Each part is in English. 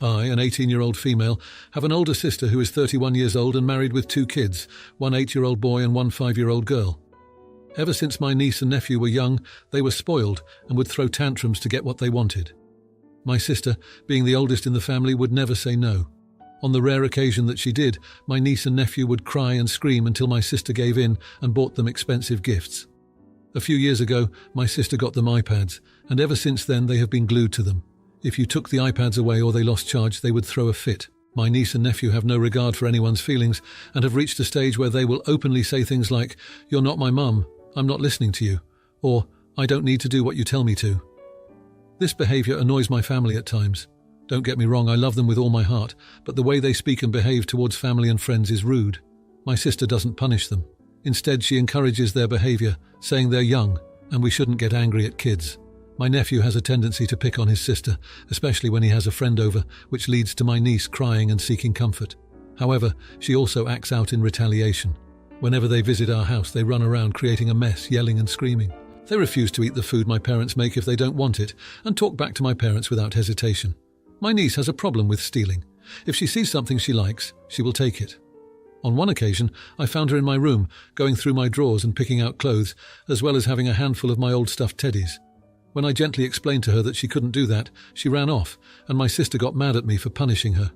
I, an 18-year-old female, have an older sister who is 31 years old and married with 2 kids, one 8-year-old boy and one 5-year-old girl. Ever since my niece and nephew were young, they were spoiled and would throw tantrums to get what they wanted. My sister, being the oldest in the family, would never say no. On the rare occasion that she did, my niece and nephew would cry and scream until my sister gave in and bought them expensive gifts. A few years ago, my sister got them iPads, and ever since then they have been glued to them. If you took the iPads away or they lost charge, they would throw a fit. My niece and nephew have no regard for anyone's feelings and have reached a stage where they will openly say things like, "You're not my mum, I'm not listening to you," or "I don't need to do what you tell me to." This behaviour annoys my family at times. Don't get me wrong, I love them with all my heart, but the way they speak and behave towards family and friends is rude. My sister doesn't punish them. Instead, she encourages their behaviour, saying they're young and we shouldn't get angry at kids. My nephew has a tendency to pick on his sister, especially when he has a friend over, which leads to my niece crying and seeking comfort. However, she also acts out in retaliation. Whenever they visit our house, they run around creating a mess, yelling and screaming. They refuse to eat the food my parents make if they don't want it, and talk back to my parents without hesitation. My niece has a problem with stealing. If she sees something she likes, she will take it. On one occasion, I found her in my room, going through my drawers and picking out clothes, as well as having a handful of my old stuffed teddies. When I gently explained to her that she couldn't do that, she ran off, and my sister got mad at me for punishing her.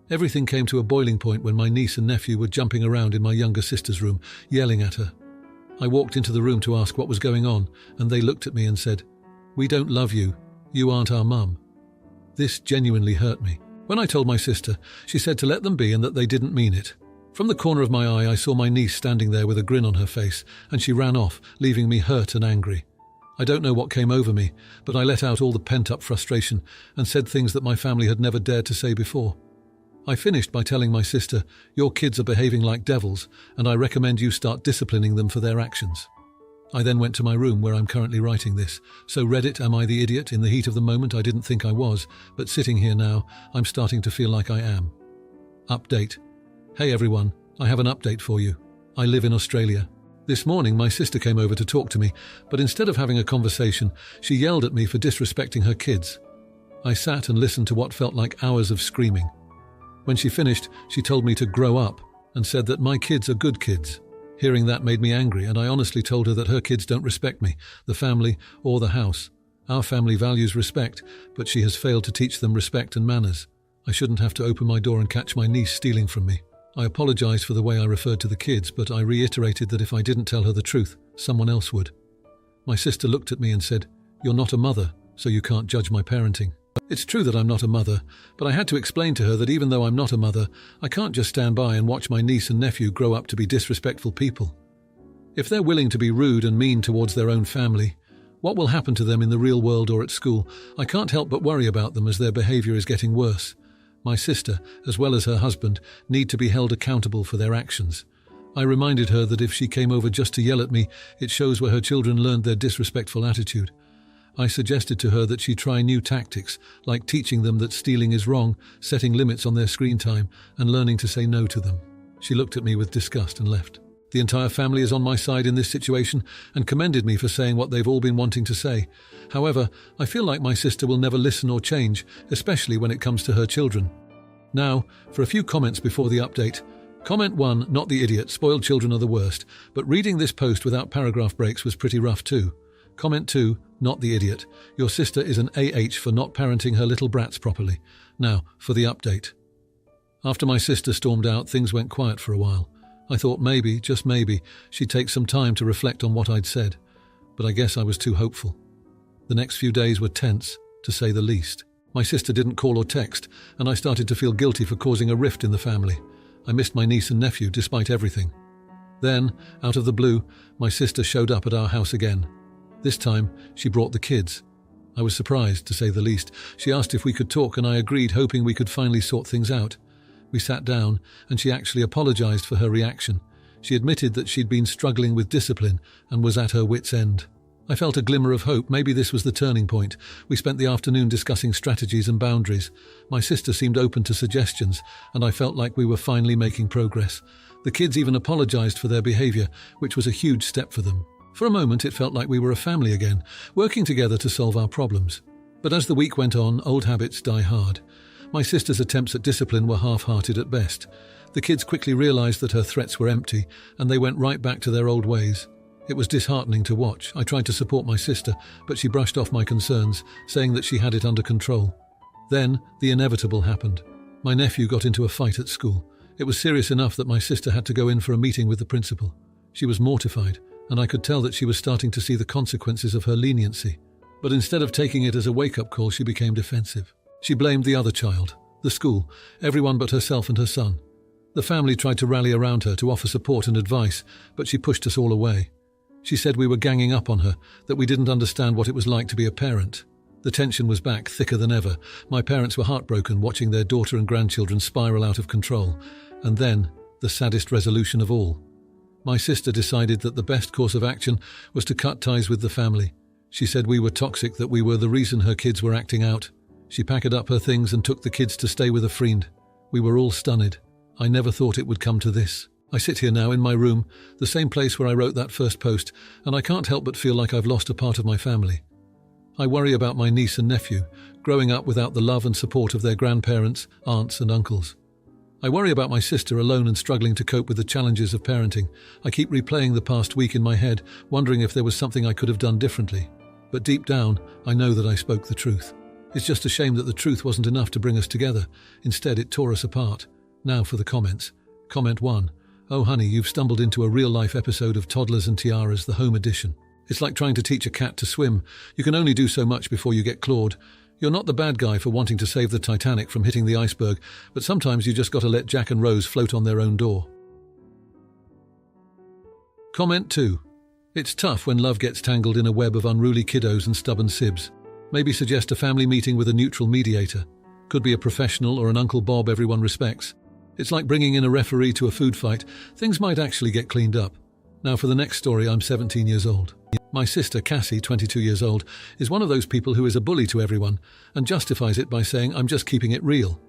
Everything came to a boiling point when my niece and nephew were jumping around in my younger sister's room, yelling at her. I walked into the room to ask what was going on, and they looked at me and said, "We don't love you. You aren't our mum." This genuinely hurt me. When I told my sister, she said to let them be and that they didn't mean it. From the corner of my eye, I saw my niece standing there with a grin on her face, and she ran off, leaving me hurt and angry. I don't know what came over me, but I let out all the pent-up frustration and said things that my family had never dared to say before. I finished by telling my sister, "Your kids are behaving like devils, and I recommend you start disciplining them for their actions." I then went to my room where I'm currently writing this. So Reddit, am I the idiot? In the heat of the moment, I didn't think I was, but sitting here now, I'm starting to feel like I am. Update. Hey everyone, I have an update for you. I live in Australia. This morning, my sister came over to talk to me, but instead of having a conversation, she yelled at me for disrespecting her kids. I sat and listened to what felt like hours of screaming. When she finished, she told me to grow up and said that my kids are good kids. Hearing that made me angry, and I honestly told her that her kids don't respect me, the family, or the house. Our family values respect, but she has failed to teach them respect and manners. I shouldn't have to open my door and catch my niece stealing from me. I apologized for the way I referred to the kids, but I reiterated that if I didn't tell her the truth, someone else would. My sister looked at me and said, "You're not a mother, so you can't judge my parenting." It's true that I'm not a mother, but I had to explain to her that even though I'm not a mother, I can't just stand by and watch my niece and nephew grow up to be disrespectful people. If they're willing to be rude and mean towards their own family, what will happen to them in the real world or at school? I can't help but worry about them as their behavior is getting worse. My sister, as well as her husband, need to be held accountable for their actions. I reminded her that if she came over just to yell at me, it shows where her children learned their disrespectful attitude. I suggested to her that she try new tactics, like teaching them that stealing is wrong, setting limits on their screen time, and learning to say no to them. She looked at me with disgust and left. The entire family is on my side in this situation and commended me for saying what they've all been wanting to say. However, I feel like my sister will never listen or change, especially when it comes to her children. Now, for a few comments before the update. Comment 1, not the idiot, spoiled children are the worst, but reading this post without paragraph breaks was pretty rough too. Comment 2, not the idiot, your sister is an AH for not parenting her little brats properly. Now, for the update. After my sister stormed out, things went quiet for a while. I thought maybe, just maybe, she'd take some time to reflect on what I'd said, but I guess I was too hopeful. The next few days were tense, to say the least. My sister didn't call or text, and I started to feel guilty for causing a rift in the family. I missed my niece and nephew despite everything. Then, out of the blue, my sister showed up at our house again. This time, she brought the kids. I was surprised, to say the least. She asked if we could talk, and I agreed, hoping we could finally sort things out. We sat down, and she actually apologized for her reaction. She admitted that she'd been struggling with discipline and was at her wit's end. I felt a glimmer of hope. Maybe this was the turning point. We spent the afternoon discussing strategies and boundaries. My sister seemed open to suggestions, and I felt like we were finally making progress. The kids even apologized for their behavior, which was a huge step for them. For a moment, it felt like we were a family again, working together to solve our problems. But as the week went on, old habits die hard. My sister's attempts at discipline were half-hearted at best. The kids quickly realized that her threats were empty, and they went right back to their old ways. It was disheartening to watch. I tried to support my sister, but she brushed off my concerns, saying that she had it under control. Then, the inevitable happened. My nephew got into a fight at school. It was serious enough that my sister had to go in for a meeting with the principal. She was mortified, and I could tell that she was starting to see the consequences of her leniency. But instead of taking it as a wake-up call, she became defensive. She blamed the other child, the school, everyone but herself and her son. The family tried to rally around her to offer support and advice, but she pushed us all away. She said we were ganging up on her, that we didn't understand what it was like to be a parent. The tension was back, thicker than ever. My parents were heartbroken watching their daughter and grandchildren spiral out of control. And then, the saddest resolution of all. My sister decided that the best course of action was to cut ties with the family. She said we were toxic, that we were the reason her kids were acting out. She packed up her things and took the kids to stay with a friend. We were all stunned. I never thought it would come to this. I sit here now in my room, the same place where I wrote that first post, and I can't help but feel like I've lost a part of my family. I worry about my niece and nephew, growing up without the love and support of their grandparents, aunts and uncles. I worry about my sister alone and struggling to cope with the challenges of parenting. I keep replaying the past week in my head, wondering if there was something I could have done differently. But deep down, I know that I spoke the truth. It's just a shame that the truth wasn't enough to bring us together. Instead, it tore us apart. Now for the comments. Comment 1. Oh honey, you've stumbled into a real-life episode of Toddlers and Tiaras, the home edition. It's like trying to teach a cat to swim. You can only do so much before you get clawed. You're not the bad guy for wanting to save the Titanic from hitting the iceberg, but sometimes you just gotta let Jack and Rose float on their own door. Comment 2. It's tough when love gets tangled in a web of unruly kiddos and stubborn sibs. Maybe suggest a family meeting with a neutral mediator. Could be a professional or an Uncle Bob everyone respects. It's like bringing in a referee to a food fight. Things might actually get cleaned up. Now for the next story. I'm 17 years old. My sister, Cassie, 22 years old, is one of those people who is a bully to everyone and justifies it by saying, I'm just keeping it real.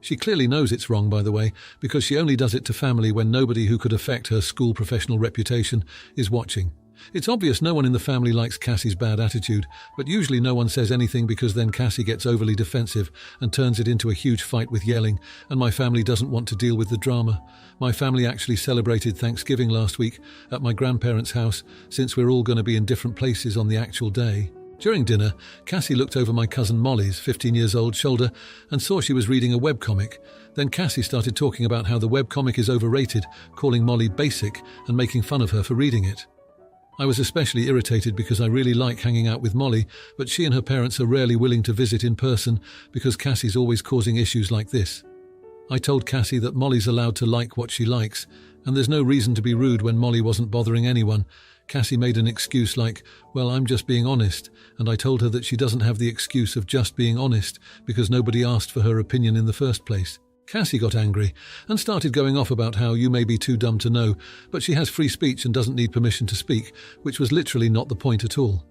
She clearly knows it's wrong, by the way, because she only does it to family when nobody who could affect her school professional reputation is watching. It's obvious no one in the family likes Cassie's bad attitude, but usually no one says anything because then Cassie gets overly defensive and turns it into a huge fight with yelling, and my family doesn't want to deal with the drama. My family actually celebrated Thanksgiving last week at my grandparents' house, since we're all going to be in different places on the actual day. During dinner, Cassie looked over my cousin Molly's 15 years old shoulder and saw she was reading a webcomic. Then Cassie started talking about how the webcomic is overrated, calling Molly basic and making fun of her for reading it. I was especially irritated because I really like hanging out with Molly, but she and her parents are rarely willing to visit in person because Cassie's always causing issues like this. I told Cassie that Molly's allowed to like what she likes, and there's no reason to be rude when Molly wasn't bothering anyone. Cassie made an excuse like, well, I'm just being honest, and I told her that she doesn't have the excuse of just being honest because nobody asked for her opinion in the first place. Cassie got angry and started going off about how you may be too dumb to know, but she has free speech and doesn't need permission to speak, which was literally not the point at all.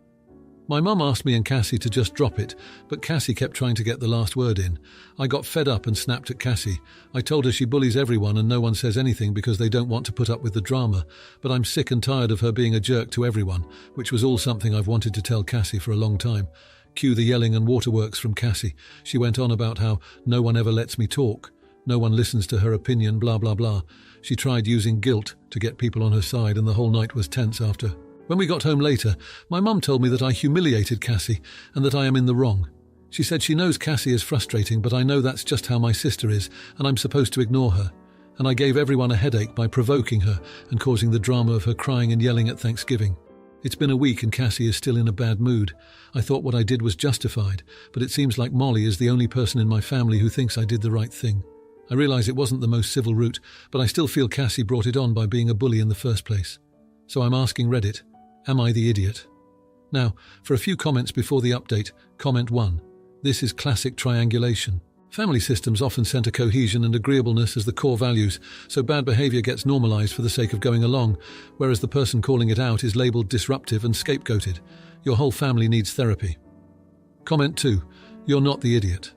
My mum asked me and Cassie to just drop it, but Cassie kept trying to get the last word in. I got fed up and snapped at Cassie. I told her she bullies everyone and no one says anything because they don't want to put up with the drama, but I'm sick and tired of her being a jerk to everyone, which was all something I've wanted to tell Cassie for a long time. Cue the yelling and waterworks from Cassie. She went on about how no one ever lets me talk. No one listens to her opinion, blah, blah, blah. She tried using guilt to get people on her side, and the whole night was tense after. When we got home later, my mum told me that I humiliated Cassie and that I am in the wrong. She said she knows Cassie is frustrating, but I know that's just how my sister is, and I'm supposed to ignore her. And I gave everyone a headache by provoking her and causing the drama of her crying and yelling at Thanksgiving. It's been a week and Cassie is still in a bad mood. I thought what I did was justified, but it seems like Molly is the only person in my family who thinks I did the right thing. I realise it wasn't the most civil route, but I still feel Cassie brought it on by being a bully in the first place. So I'm asking Reddit, am I the idiot? Now, for a few comments before the update. Comment 1. This is classic triangulation. Family systems often center cohesion and agreeableness as the core values, so bad behavior gets normalized for the sake of going along, whereas the person calling it out is labeled disruptive and scapegoated. Your whole family needs therapy. Comment 2. You're not the idiot.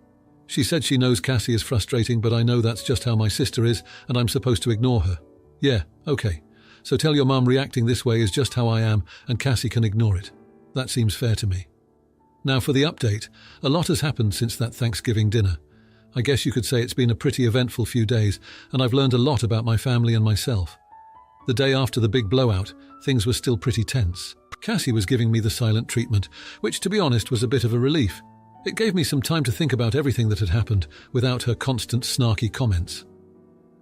She said she knows Cassie is frustrating, but I know that's just how my sister is, and I'm supposed to ignore her. Yeah, okay. So tell your mum reacting this way is just how I am, and Cassie can ignore it. That seems fair to me. Now for the update. A lot has happened since that Thanksgiving dinner. I guess you could say it's been a pretty eventful few days, and I've learned a lot about my family and myself. The day after the big blowout, things were still pretty tense. Cassie was giving me the silent treatment, which, to be honest, was a bit of a relief. It gave me some time to think about everything that had happened without her constant snarky comments.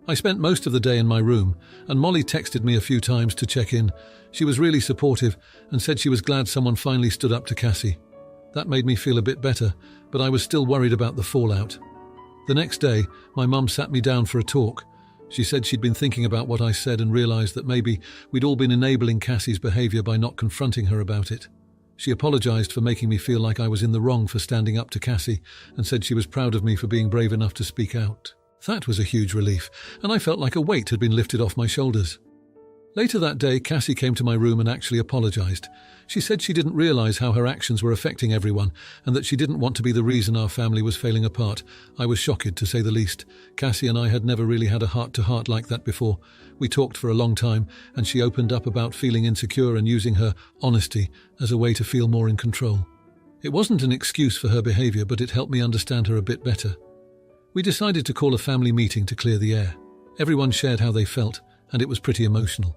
I spent most of the day in my room, and Molly texted me a few times to check in. She was really supportive and said she was glad someone finally stood up to Cassie. That made me feel a bit better, but I was still worried about the fallout. The next day, my mum sat me down for a talk. She said she'd been thinking about what I said and realised that maybe we'd all been enabling Cassie's behaviour by not confronting her about it. She apologised for making me feel like I was in the wrong for standing up to Cassie and said she was proud of me for being brave enough to speak out. That was a huge relief, and I felt like a weight had been lifted off my shoulders. Later that day, Cassie came to my room and actually apologised. She said she didn't realise how her actions were affecting everyone and that she didn't want to be the reason our family was failing apart. I was shocked, to say the least. Cassie and I had never really had a heart-to-heart like that before. We talked for a long time, and she opened up about feeling insecure and using her honesty as a way to feel more in control. It wasn't an excuse for her behaviour, but it helped me understand her a bit better. We decided to call a family meeting to clear the air. Everyone shared how they felt, and it was pretty emotional.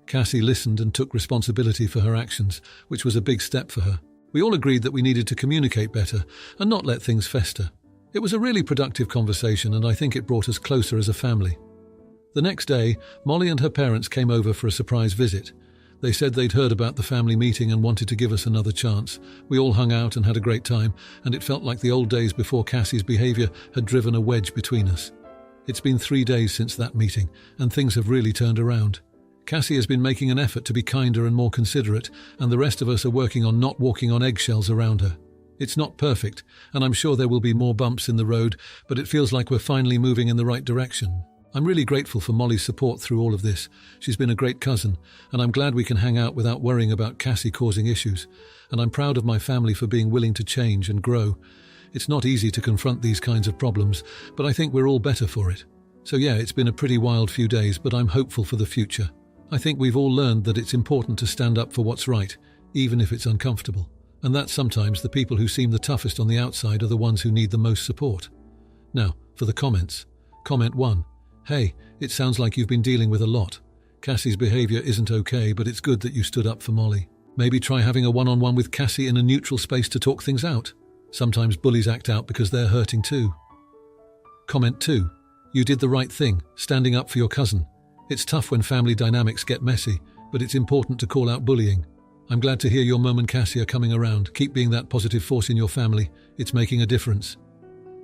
Cassie listened and took responsibility for her actions, which was a big step for her. We all agreed that we needed to communicate better and not let things fester. It was a really productive conversation, and I think it brought us closer as a family. The next day, Molly and her parents came over for a surprise visit. They said they'd heard about the family meeting and wanted to give us another chance. We all hung out and had a great time, and it felt like the old days before Cassie's behaviour had driven a wedge between us. It's been 3 days since that meeting, and things have really turned around. Cassie has been making an effort to be kinder and more considerate, and the rest of us are working on not walking on eggshells around her. It's not perfect, and I'm sure there will be more bumps in the road, but it feels like we're finally moving in the right direction. I'm really grateful for Molly's support through all of this. She's been a great cousin, and I'm glad we can hang out without worrying about Cassie causing issues. And I'm proud of my family for being willing to change and grow. It's not easy to confront these kinds of problems, but I think we're all better for it. So yeah, it's been a pretty wild few days, but I'm hopeful for the future. I think we've all learned that it's important to stand up for what's right, even if it's uncomfortable. And that sometimes the people who seem the toughest on the outside are the ones who need the most support. Now, for the comments. Comment 1. Hey, it sounds like you've been dealing with a lot. Cassie's behaviour isn't okay, but it's good that you stood up for Molly. Maybe try having a one-on-one with Cassie in a neutral space to talk things out. Sometimes bullies act out because they're hurting too. Comment 2. You did the right thing, standing up for your cousin. It's tough when family dynamics get messy, but it's important to call out bullying. I'm glad to hear your mum and Cassie are coming around. Keep being that positive force in your family. It's making a difference.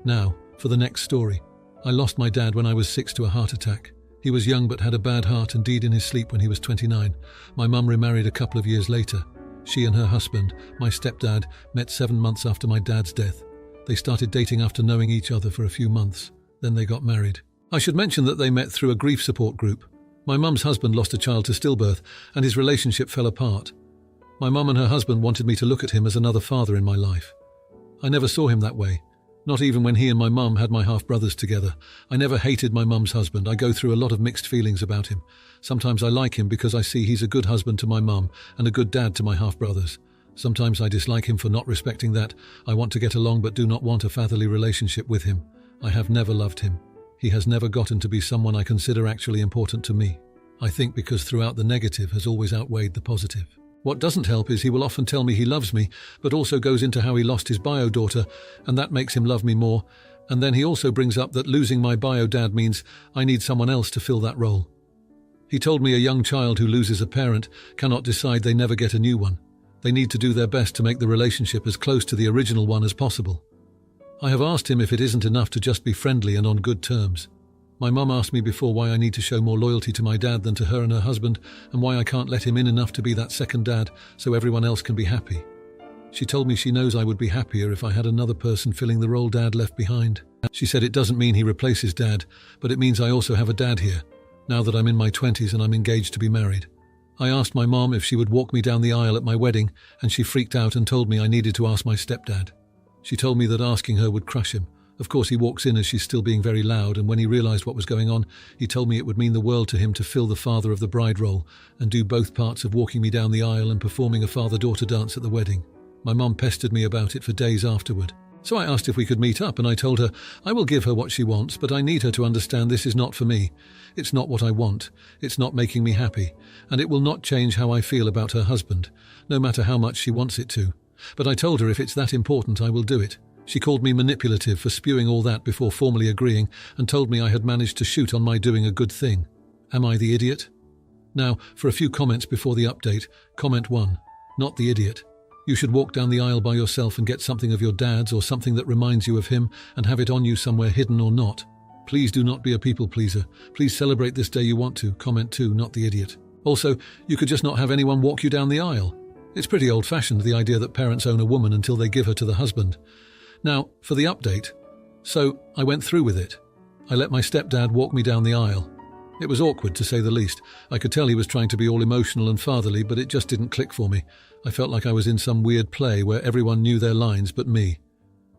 Now, for the next story. I lost my dad when I was 6 to a heart attack. He was young but had a bad heart and died in his sleep when he was 29. My mum remarried a couple of years later. She and her husband, my stepdad, met 7 months after my dad's death. They started dating after knowing each other for a few months. Then they got married. I should mention that they met through a grief support group. My mum's husband lost a child to stillbirth, and his relationship fell apart. My mum and her husband wanted me to look at him as another father in my life. I never saw him that way. Not even when he and my mum had my half-brothers together. I never hated my mum's husband. I go through a lot of mixed feelings about him. Sometimes I like him because I see he's a good husband to my mum and a good dad to my half-brothers. Sometimes I dislike him for not respecting that. I want to get along but do not want a fatherly relationship with him. I have never loved him. He has never gotten to be someone I consider actually important to me. I think because throughout the negative has always outweighed the positive. What doesn't help is he will often tell me he loves me, but also goes into how he lost his bio daughter, and that makes him love me more. And then he also brings up that losing my bio dad means I need someone else to fill that role. He told me a young child who loses a parent cannot decide they never get a new one. They need to do their best to make the relationship as close to the original one as possible. I have asked him if it isn't enough to just be friendly and on good terms. My mum asked me before why I need to show more loyalty to my dad than to her and her husband, and why I can't let him in enough to be that second dad so everyone else can be happy. She told me she knows I would be happier if I had another person filling the role Dad left behind. She said it doesn't mean he replaces Dad, but it means I also have a dad here, now that I'm in my 20s and I'm engaged to be married. I asked my mom if she would walk me down the aisle at my wedding, and she freaked out and told me I needed to ask my stepdad. She told me that asking her would crush him. Of course, he walks in as she's still being very loud, and when he realised what was going on, he told me it would mean the world to him to fill the father of the bride role and do both parts of walking me down the aisle and performing a father-daughter dance at the wedding. My mum pestered me about it for days afterward. So I asked if we could meet up, and I told her I will give her what she wants, but I need her to understand this is not for me. It's not what I want. It's not making me happy, and it will not change how I feel about her husband, no matter how much she wants it to. But I told her if it's that important, I will do it. She called me manipulative for spewing all that before formally agreeing, and told me I had managed to shoot on my doing a good thing. Am I the idiot? Now, for a few comments before the update. Comment 1. Not the idiot. You should walk down the aisle by yourself and get something of your dad's or something that reminds you of him and have it on you somewhere hidden or not. Please do not be a people pleaser. Please celebrate this day you want to. Comment 2. Not the idiot. Also, you could just not have anyone walk you down the aisle. It's pretty old-fashioned, the idea that parents own a woman until they give her to the husband. Now, for the update. So, I went through with it. I let my stepdad walk me down the aisle. It was awkward, to say the least. I could tell he was trying to be all emotional and fatherly, but it just didn't click for me. I felt like I was in some weird play where everyone knew their lines but me.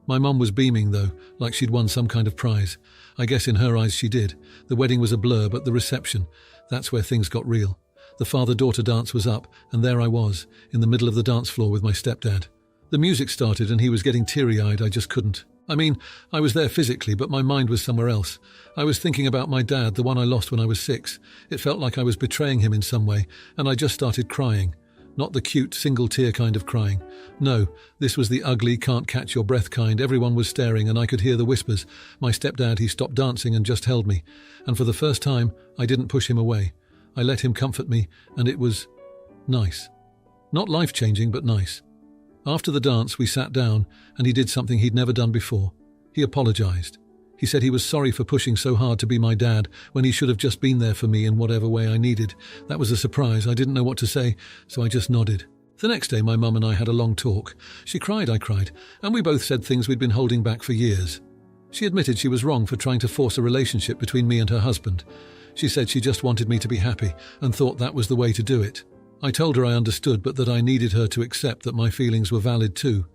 My mum was beaming, though, like she'd won some kind of prize. I guess in her eyes she did. The wedding was a blur, but the reception, that's where things got real. The father-daughter dance was up, and there I was, in the middle of the dance floor with my stepdad. The music started and he was getting teary-eyed. I just couldn't. I mean, I was there physically, but my mind was somewhere else. I was thinking about my dad, the one I lost when I was 6. It felt like I was betraying him in some way, and I just started crying. Not the cute, single-tear kind of crying. No, this was the ugly, can't-catch-your-breath kind. Everyone was staring, and I could hear the whispers. My stepdad, he stopped dancing and just held me. And for the first time, I didn't push him away. I let him comfort me, and it was nice. Not life-changing, but nice. After the dance, we sat down, and he did something he'd never done before. He apologized. He said he was sorry for pushing so hard to be my dad when he should have just been there for me in whatever way I needed. That was a surprise. I didn't know what to say, so I just nodded. The next day, my mum and I had a long talk. She cried, I cried, and we both said things we'd been holding back for years. She admitted she was wrong for trying to force a relationship between me and her husband. She said she just wanted me to be happy and thought that was the way to do it. I told her I understood, but that I needed her to accept that my feelings were valid too.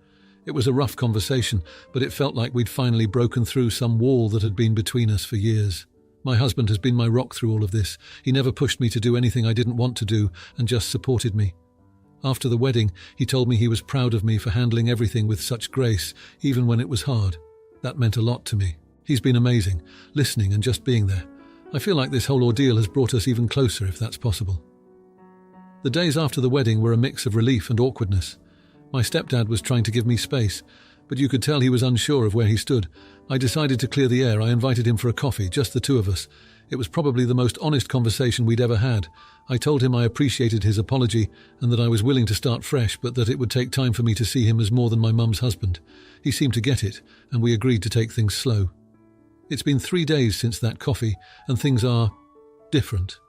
It was a rough conversation, but it felt like we'd finally broken through some wall that had been between us for years. My husband has been my rock through all of this. He never pushed me to do anything I didn't want to do and just supported me. After the wedding, he told me he was proud of me for handling everything with such grace, even when it was hard. That meant a lot to me. He's been amazing, listening and just being there. I feel like this whole ordeal has brought us even closer, if that's possible. The days after the wedding were a mix of relief and awkwardness. My stepdad was trying to give me space, but you could tell he was unsure of where he stood. I decided to clear the air. I invited him for a coffee, just the two of us. It was probably the most honest conversation we'd ever had. I told him I appreciated his apology and that I was willing to start fresh, but that it would take time for me to see him as more than my mum's husband. He seemed to get it, and we agreed to take things slow. It's been 3 days since that coffee, and things are different.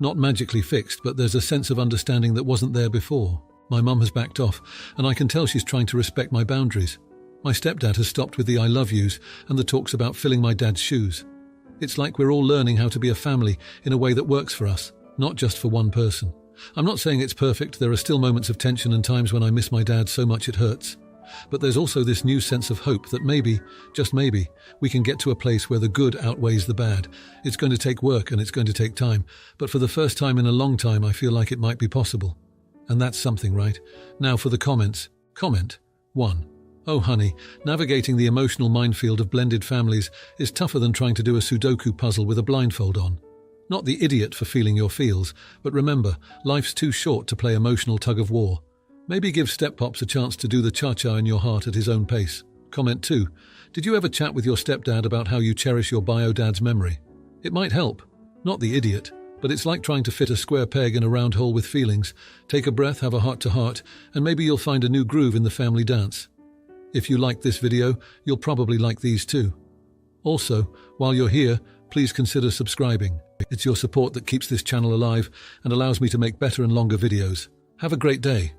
Not magically fixed, but there's a sense of understanding that wasn't there before. My mum has backed off, and I can tell she's trying to respect my boundaries. My stepdad has stopped with the I love yous and the talks about filling my dad's shoes. It's like we're all learning how to be a family in a way that works for us, not just for one person. I'm not saying it's perfect. There are still moments of tension and times when I miss my dad so much it hurts. But there's also this new sense of hope that maybe, just maybe, we can get to a place where the good outweighs the bad. It's going to take work and it's going to take time, but for the first time in a long time I feel like it might be possible. And that's something, right? Now for the comments. Comment 1. Oh honey, navigating the emotional minefield of blended families is tougher than trying to do a Sudoku puzzle with a blindfold on. Not the idiot for feeling your feels, but remember, life's too short to play emotional tug-of-war. Maybe give Step-Pops a chance to do the cha-cha in your heart at his own pace. Comment 2. Did you ever chat with your stepdad about how you cherish your bio-dad's memory? It might help. Not the idiot, but it's like trying to fit a square peg in a round hole with feelings. Take a breath, have a heart-to-heart, and maybe you'll find a new groove in the family dance. If you liked this video, you'll probably like these too. Also, while you're here, please consider subscribing. It's your support that keeps this channel alive and allows me to make better and longer videos. Have a great day.